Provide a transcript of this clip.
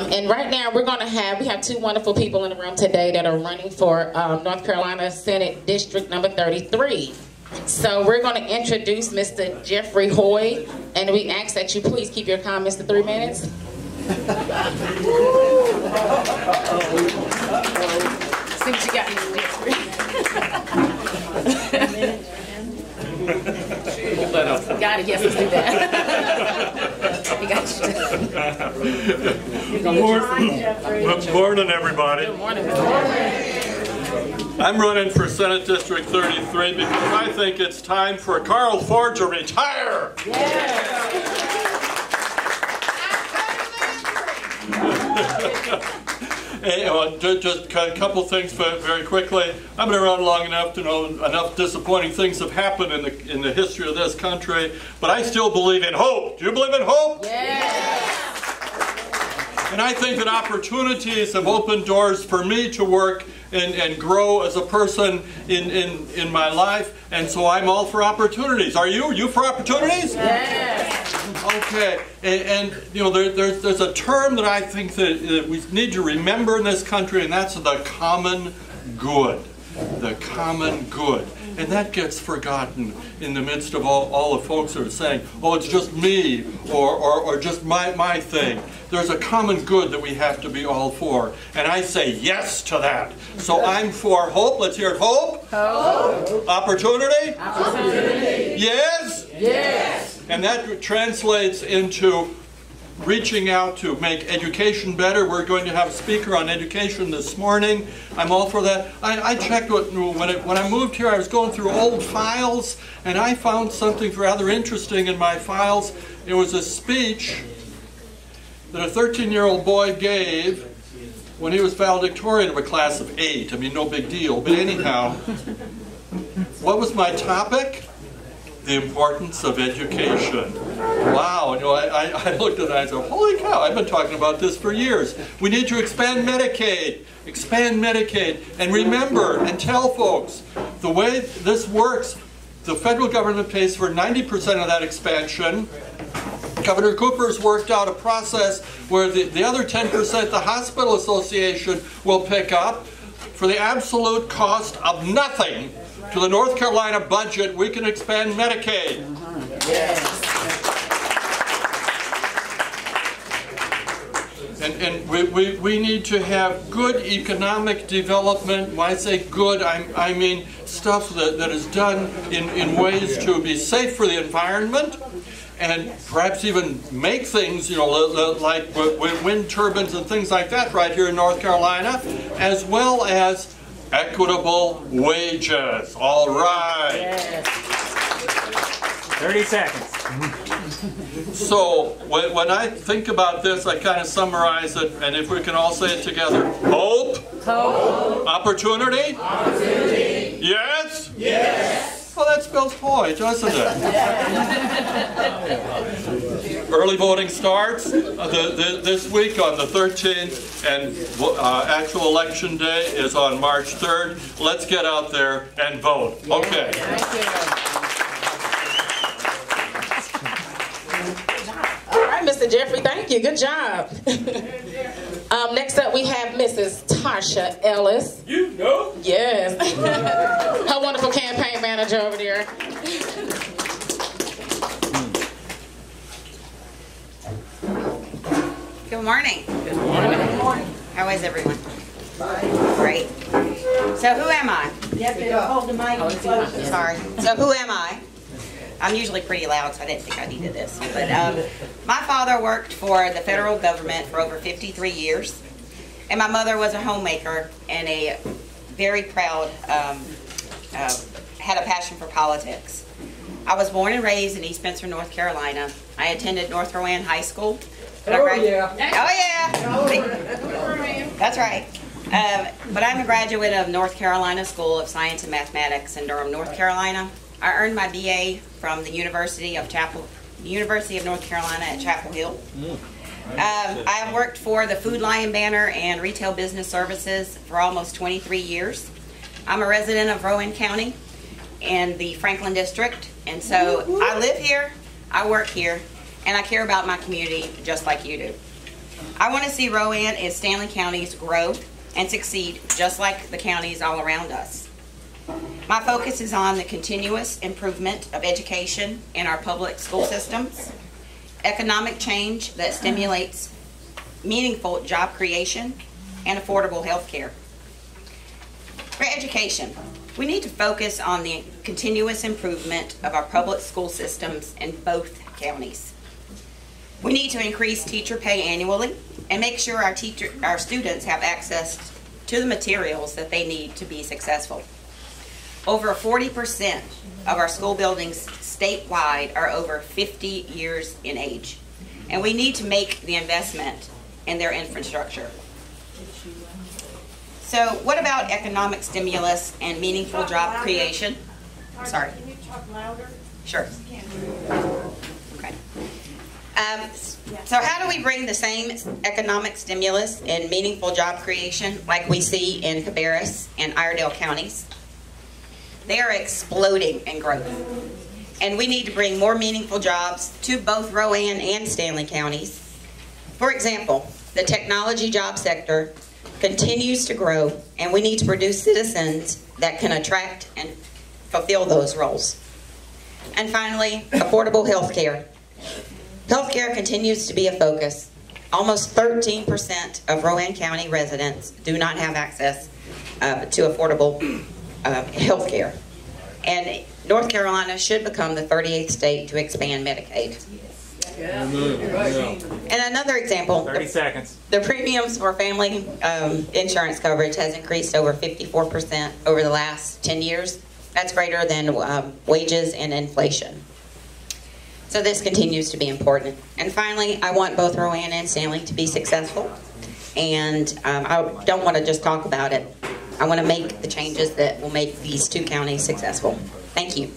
And right now we have two wonderful people in the room today that are running for North Carolina Senate District number 33. So we're going to introduce Mr. Geoffrey Hoy, and we ask that you please keep your comments to 3 minutes. See what you got, Mr. Geoffrey. Hold that up. Got it, yes, let's do that. We got you. Good morning, everybody. Good morning, Mr. Geoffrey. I'm running for Senate District 33 because I think it's time for Carl Ford to retire. Just a couple things very quickly. I've been around long enough to know enough disappointing things have happened in the history of this country, but I still believe in hope. Do you believe in hope? Yes. And I think that opportunities have opened doors for me to work and grow as a person in my life, and so I'm all for opportunities. Are you? You for opportunities? Yes. Okay, and you know there's a term that I think that we need to remember in this country, and that's the common good. The common good. And that gets forgotten in the midst of all the folks that are saying, oh, it's just me, or just my thing. There's a common good that we have to be all for. And I say yes to that. So I'm for hope. Let's hear it. Hope. Hope. Opportunity. Opportunity. Yes. Yes. And that translates into reaching out to make education better. We're going to have a speaker on education this morning. I'm all for that. I checked when I moved here, I was going through old files, and I found something rather interesting in my files. It was a speech that a 13-year-old boy gave when he was valedictorian of a class of 8. I mean, no big deal. But anyhow, what was my topic? The importance of education. Wow, you know, I looked at that and I said, holy cow, I've been talking about this for years. We need to expand Medicaid. Expand Medicaid. And remember, and tell folks, the way this works, the federal government pays for 90% of that expansion. Governor Cooper's worked out a process where the other 10% the Hospital Association will pick up for the absolute cost of nothing. To the North Carolina budget, we can expand Medicaid. Yes. And we need to have good economic development. When I say good, I mean stuff that is done in ways to be safe for the environment, and perhaps even make things, you know, like wind turbines and things like that right here in North Carolina, as well as equitable wages. All right. Yes. 30 seconds. So when I think about this, I kind of summarize it, and if we can all say it together. Hope. Hope. Opportunity. Opportunity. Yes. Yes. Well, that spells hoy, doesn't it? Early voting starts this week on the 13th, and actual election day is on March 3rd. Let's get out there and vote. Okay. Thank you. All right, Mr. Geoffrey, thank you. Good job. Next up, we have Mrs. Tarsha Ellis. You know? Yes. Her wonderful campaign manager over there. Good morning. Good morning. How is everyone? Great. So who am I? Hold the mic closer. Sorry. So who am I? I'm usually pretty loud, so I didn't think I needed this. But my father worked for the federal government for over 53 years. And my mother was a homemaker and a very proud, had a passion for politics. I was born and raised in East Spencer, North Carolina. I attended North Rowan High School. Oh yeah. That's right. But I'm a graduate of North Carolina School of Science and Mathematics in Durham, North Carolina. I earned my BA from the University of North Carolina at Chapel Hill. I have worked for the Food Lion Banner and Retail Business Services for almost 23 years. I'm a resident of Rowan County in the Franklin District, and so I live here, I work here, and I care about my community just like you do. I want to see Rowan and Stanley counties grow and succeed just like the counties all around us. My focus is on the continuous improvement of education in our public school systems, economic change that stimulates meaningful job creation, and affordable health care. For education, we need to focus on the continuous improvement of our public school systems in both counties. We need to increase teacher pay annually and make sure our students have access to the materials that they need to be successful. Over 40% of our school buildings statewide are over 50 years in age, and we need to make the investment in their infrastructure. So what about economic stimulus and meaningful job creation? Sorry. Can you talk louder? Sure. Okay. So how do we bring the same economic stimulus and meaningful job creation like we see in Cabarrus and Iredell counties? They are exploding in growth. And we need to bring more meaningful jobs to both Rowan and Stanley counties. For example, the technology job sector continues to grow, and we need to produce citizens that can attract and fulfill those roles. And finally, affordable health care. Health care continues to be a focus. Almost 13% of Rowan County residents do not have access to affordable health care. And North Carolina should become the 38th state to expand Medicaid. And another example, 30 seconds. The premiums for family insurance coverage has increased over 54% over the last 10 years. That's greater than wages and inflation. So this continues to be important. And finally, I want both Rowan and Stanley to be successful. And I don't want to just talk about it. I want to make the changes that will make these two counties successful. Thank you.